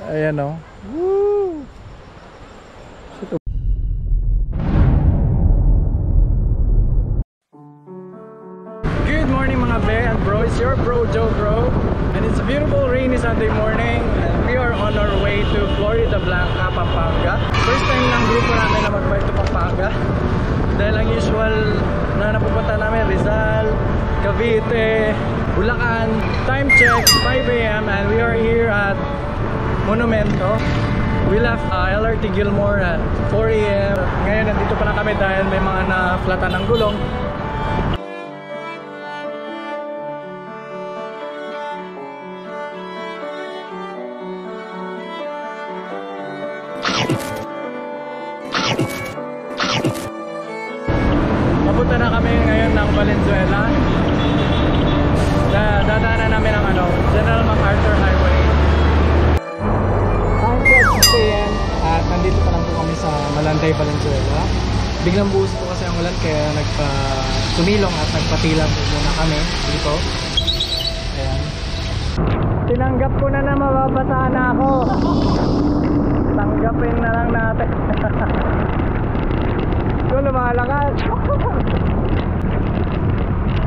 Ayan o. Woo! Good morning mga be and bro. It's your bro Joe Bro. And it's a beautiful rainy Sunday morning. And we are on our way to Florida Blanca, Pampanga. First time ng grupo namin na mag-bike to Pampanga. Dahil ang usual na napupunta namin, Rizal, Cavite, Bulacan. Time check, 5 AM and we are here at Monumento. We left LRT Gilmore at 4 AM. Ngayon nandito pa na kami dahil may mga na-flatan ng gulong. Papunta na kami ngayon ng Valenzuela. Dadaanan namin ang General MacArthur Highway. Time check 6 AM at nandito pa lang po kami sa Malanday, Valenzuela. Biglang buhos po kasi ang ulan kaya tumilong at nagpatilang muna kami dito. Ayan. Tinanggap ko na mababasa na ako. Tanggapin na lang natin. Ito lumalakas.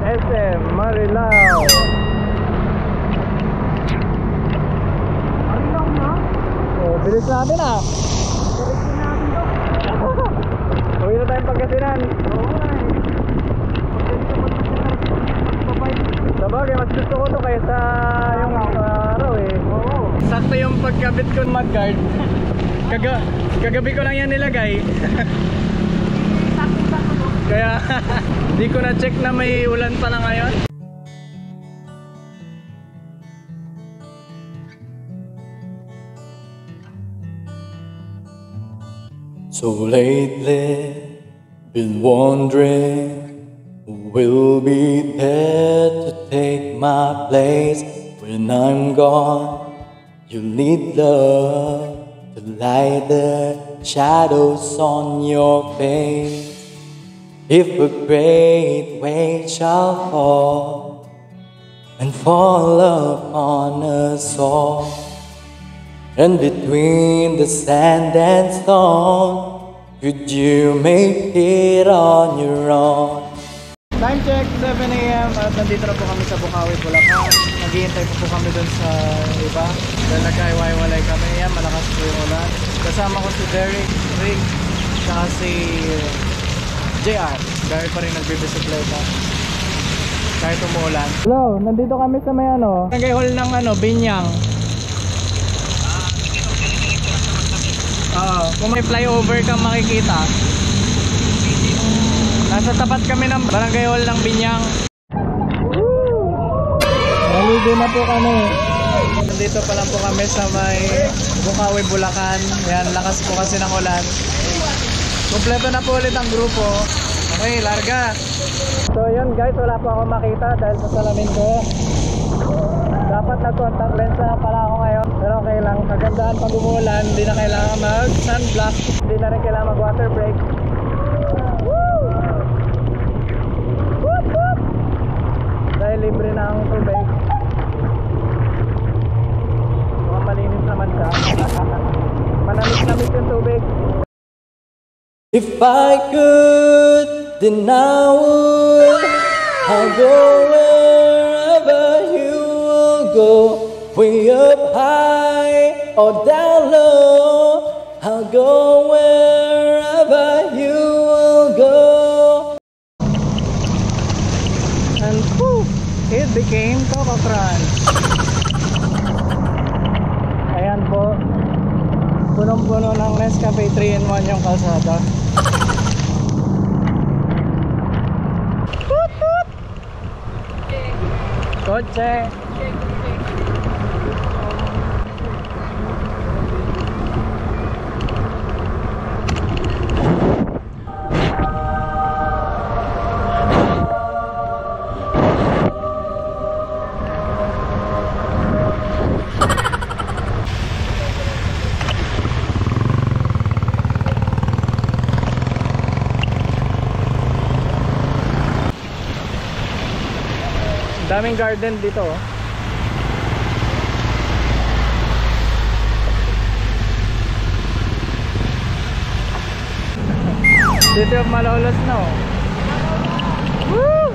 SM Marilao. Marilao na? Oh, bilis natin ah. Bilis natin to. Huwag na tayong pagkasinan. Oo sabagay, mas gusto ko to kaysa yung araw eh. Oo. Sakto yung pagkabit ko mudguard. Kagabi ko lang yan nilagay. Kaya di ko na check na may ulan pa na ngayon. So lately been wondering who will be there to take my place when I'm gone. You need love to light the shadows on your face. If a great weight shall fall and fall upon us all, and between the sand and stone, could you make it on your own? Time check 7 AM at nandito na po kami sa Bukawi, Bulacan. Naghihintay po kami dun sa iba dahil nagkaiwalay kami. Yan, malakas po yung ulan. Kasama ko si Derek, Rick, saka si JR. Dahil pa rin nagbibisikleta kahit umuulan. Hello, nandito kami sa may barangay hall ng Binyang. Kung may flyover kang makikita, nasa tapat kami ng barangay hall ng Binyang. Naligo na po kami. Nandito pa lang po kami sa may Bukawi, Bulacan. Yan, lakas po kasi ng ulan. Kompleto na po ulit ang grupo. Okay, larga. So yun guys, wala po ako makita dahil sa salamin ko. Dapat nag-contact lens na pala ako ngayon. Pero okay lang, kagandahan pag umuulan. Hindi na kailangan mag-sunblock. Hindi na rin kailangan mag-water break. Woo! Woop, woop! Dahil libre na ang tubig. Mukhang malinis naman siya. Manamis-namis yung tubig. If I could, then I would. I'll go wherever you will go. Way up high or down low. I'll go wherever you will go. And poof, it became Coco Crunch. Ayan po, punong-puno ng Nescafe 3-in-1 yung kalsada. Toot toot! Kotse! Daming garden dito. City of Malolos na oh. Woo!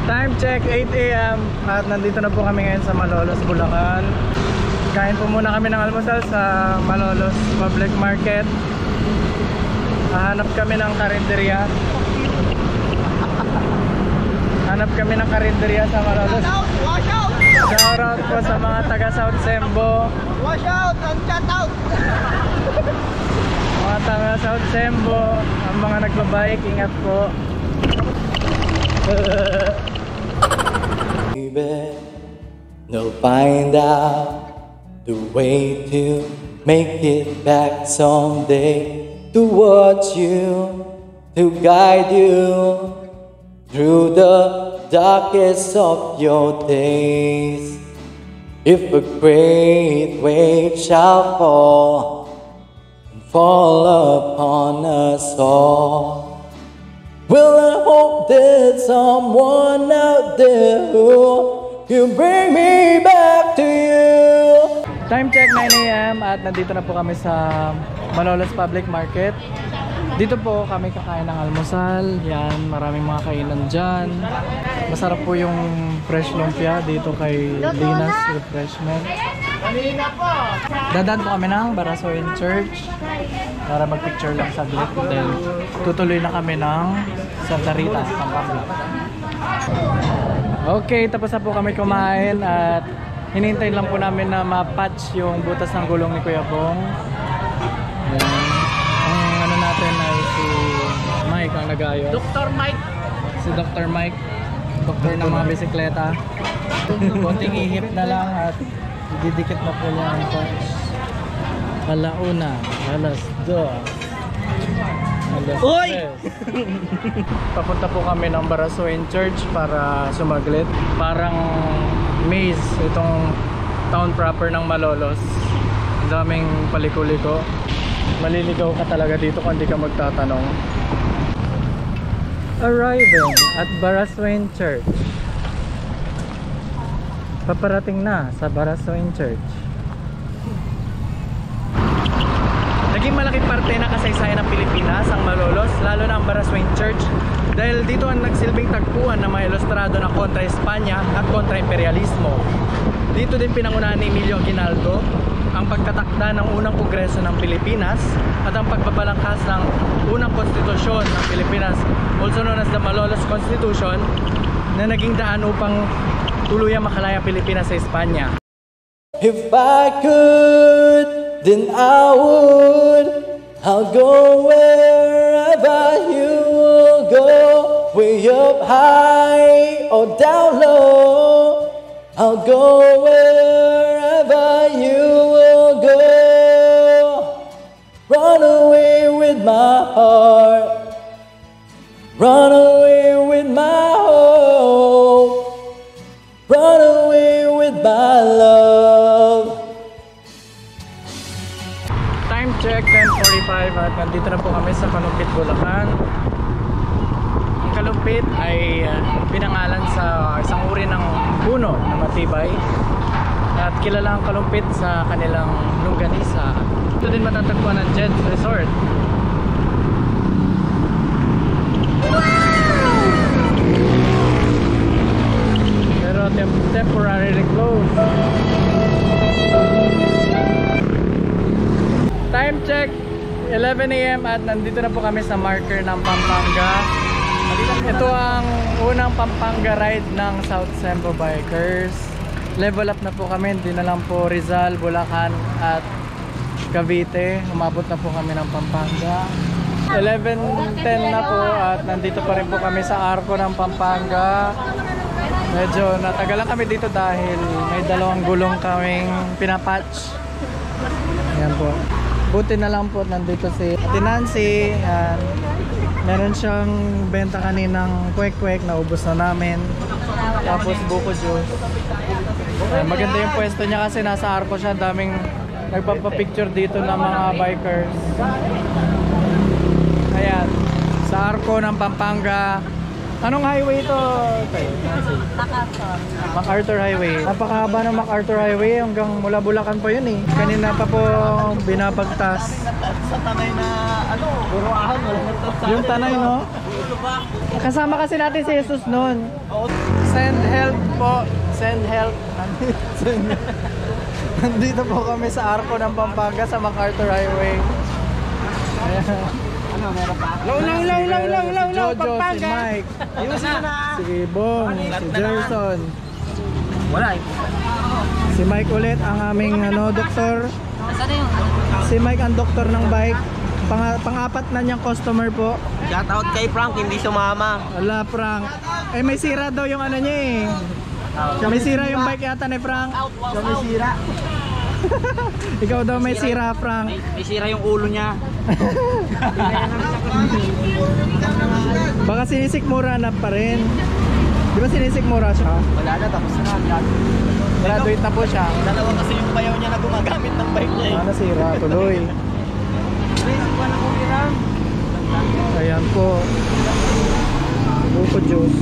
Time check 8 AM at nandito na po kami ngayon sa Malolos, Bulacan. Kain po muna kami ng almusal sa Malolos Public Market. Hanap kami ng karinderya. Hanap kami ng karinderya sa Malolos. Wash out! Shout out po sa mga taga South Sembo. Wash out and cut out! Mga taga South Sembo, ang mga nagbabike, ingat po. Baby, they'll find out the way to make it back someday. To watch you, to guide you through the darkest of your days. If a great wave shall fall upon us all, well, I hope there's someone out there who can bring me back to you. Time check 9 AM at nandito na po kami sa Malolos Public Market. Dito po kami kakain ng almusal. Yan, maraming mga kainan dyan. Masarap po yung fresh lumpia dito kay Linas Refreshment. Dadaan po kami ng Barasoin Church para magpicture lang saglit. Then tutuloy na kami ng Santa Rita, Pampanga. Okay, tapos na po kami kumain at hinihintay lang po namin na ma-patch yung butas ng gulong ni Kuya Bong. Yan. Ang ano natin ay si Mike ang nag-ayos. Dr. Mike! Si Dr. Mike, doktor ng mga bisikleta. Konting ihip na lang at didikit na po niya ang patch. Alauna, alas 2. Uy! Papunta po kami ng Barasoin Church para sumaglit. Parang maze itong town proper ng Malolos. Ang daming paliko-liko. Maliligaw ka talaga dito kung hindi ka magtatanong. Arriving at Barasoin Church. Paparating na sa Barasoin Church. Naging malaking parte ng kasaysayan ng Pilipinas ang Malolos, lalo na ang Barasoin Church, dahil dito ang nagsilbing tagpuan ng mga ilustrado ng kontra Espanya at kontra imperialismo. Dito din pinangunahan ni Emilio Aguinaldo ang pagtatakda ng unang kongreso ng Pilipinas at ang pagbabalangkas ng unang konstitusyon ng Pilipinas, also known as the Malolos Constitution, na naging daan upang tuluyang makalaya Pilipinas sa Espanya. If I could, then I would. I'll go wherever you will go, way up high or down low. I'll go wherever you will go. Run away with my heart, run away with my hope, run away with my love. Time check 10:45 at nandito na po kami sa Kalumpit, Bulacan. Ang Kalumpit ay pinangalan sa isang uri ng puno na matibay at kilala ang Kalumpit sa kanilang longganisa. Ito din matatagpuan ng Jed's Resort. Pero temporarily closed. Time check 11 AM at nandito na po kami sa marker ng Pampanga. Ito ang unang Pampanga ride ng South Sembo Bikers. Level up na po kami, hindi na lang po Rizal, Bulacan at Cavite. Umabot na po kami ng Pampanga. 11:10 na po at nandito pa rin po kami sa arko ng Pampanga. Medyo natagalan kami dito dahil may dalawang gulong kaming pinapatch. Ayan po. Buti na lang po nandito si Ate Nancy. Ayan. Meron siyang benta kaninang kwek-kwek na ubos na namin. Tapos buko juice. Ayan, maganda yung pwesto niya kasi nasa arko siya. Daming nagpapapicture dito ng mga bikers. Ayan. Sa arko ng Pampanga. Anong highway ito? MacArthur Highway. Napakahaba ng MacArthur Highway hanggang mula Bulacan pa yun eh. Kanina pa po binabagtas sa tanay na ano, buruahan, wala na to. Yung tanay, no? Kasama kasi natin si Jesus noon. Send help po. Send help. Nandito po kami sa Arco ng Pampanga sa MacArthur Highway. Ayan. Ano, meron pa? Si Jojo, si Mike, Ayusin mo na. si Bong, si Jerson. Wala eh. Si Mike ulit ang aming doktor. Si Mike ang doktor ng bike. Pang-apat na niyang customer po. Shout out kay Frank, hindi sumama. Wala, Frank. Eh, may sira daw yung ano niya eh. May sira yung bike yata ni Frank. Siya may sira. Ikaw daw may sira, Frank. May sira yung ulo niya. Baka sinisikmura na pa rin. Di ba sinisikmura siya? Wala na, tapos na. Graduate na po siya. Dalawa kasi yung bayaw niya na gumagamit ng bike niya eh. Nasira, tuloy. Ayan po. Buko juice.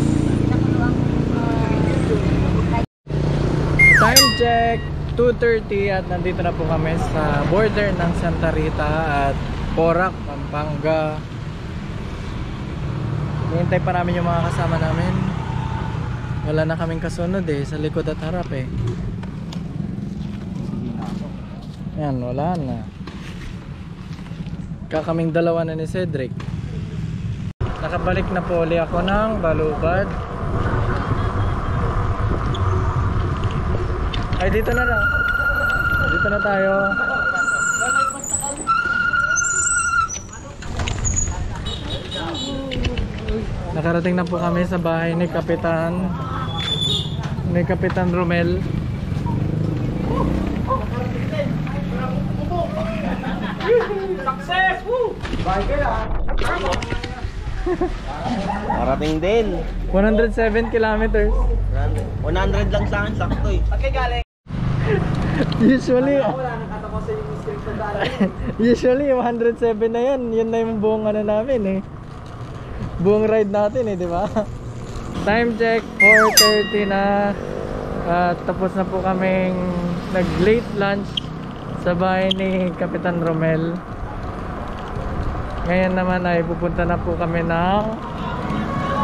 Time check 2:30 at nandito na po kami sa border ng Santa Rita at Porac, Pampanga. Hintay pa namin yung mga kasama namin. Wala na kaming kasunod eh, sa likod at harap eh. Ayan, wala na. Kakaming dalawa na ni Cedric. Nakabalik na po ulit ako ng Balubad. Ay, dito na lang. Dito na tayo. Nakarating na po kami sa bahay ni Kapitan Romel. Success! Parating din. 107 kilometers. 100 lang sa akin, sakto eh. Okay, galing. Usually 107 na yan. Yun na yung buong ano namin eh. Buong ride natin eh, di ba? Time check 4:30 na. Tapos na po kaming nag-late lunch sa bahay ni Kapitan Romel. Ngayon naman ay pupunta na po kami ng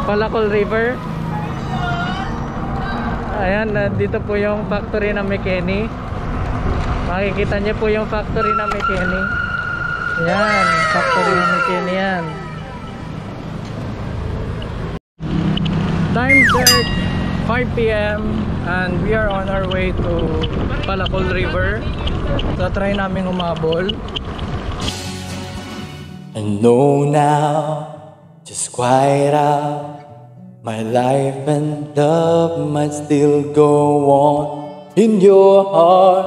Palacol River. Ayan, dito po yung factory ng McKinney. Makikita niyo po yung factory ng McKinney. Yan, factory ng McKinney yan. Time check 5 PM and we are on our way to Palacol River. So try namin umabol. I know now, just quiet out. My life and love might still go on. In your heart,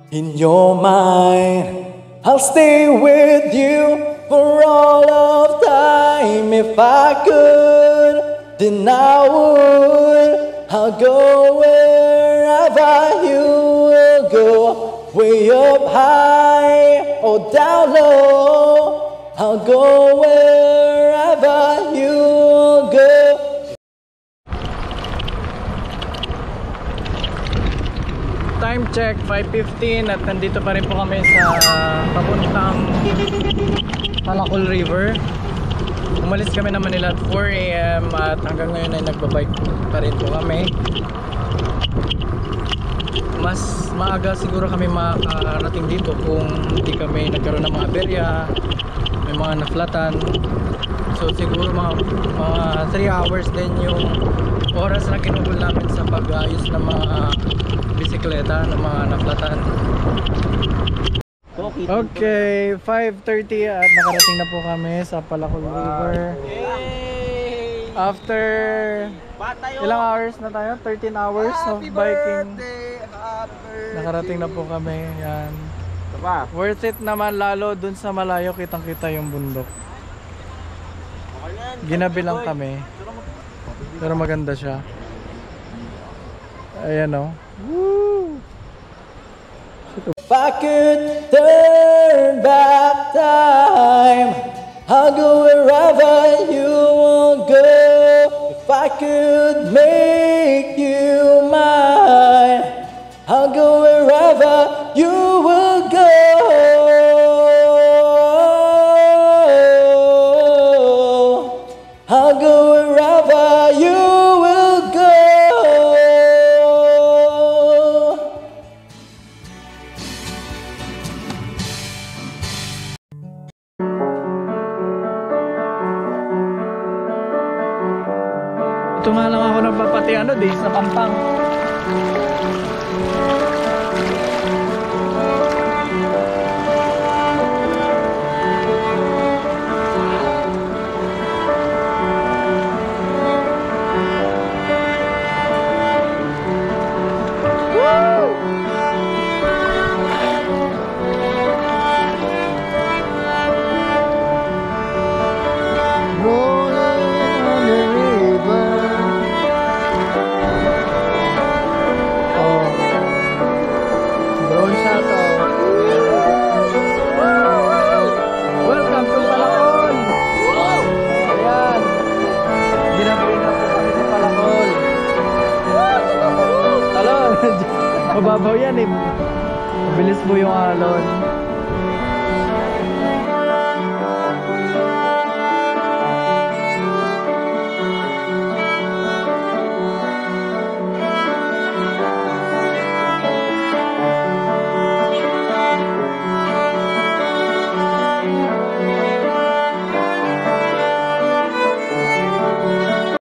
in your mind, I'll stay with you for all of time. If I could, then I would. I'll go wherever you will go. Way up high or down low, I'll go wherever you go. Time check 5:15 at nandito pa rin po kami sa papuntang Palacol River. Umalis kami ng Manila at 4 AM at hanggang ngayon ay nagbabike pa rin po kami. Mas maaga siguro kami makarating dito kung hindi kami nagkaroon ng mga aberya, may mga naflatan. So siguro mga 3 hours din yung oras na kinubol namin sa pag-ayos ng mga bisikleta, ng mga naflatan. Okay, 5:30 at nakarating na po kami sa Palacol River. After ilang hours na tayo? 13 hours of biking. Nakarating na po kami. Yan. Worth it naman, lalo dun sa malayo kitang-kita yung bundok. Ginabi lang kami. Pero maganda siya. Ayan o. Woo! If I could turn back time, I'll go wherever you will go. If I could make you mine, I'll go wherever you will go. Mababaw yan eh. Mabilis po yung alon.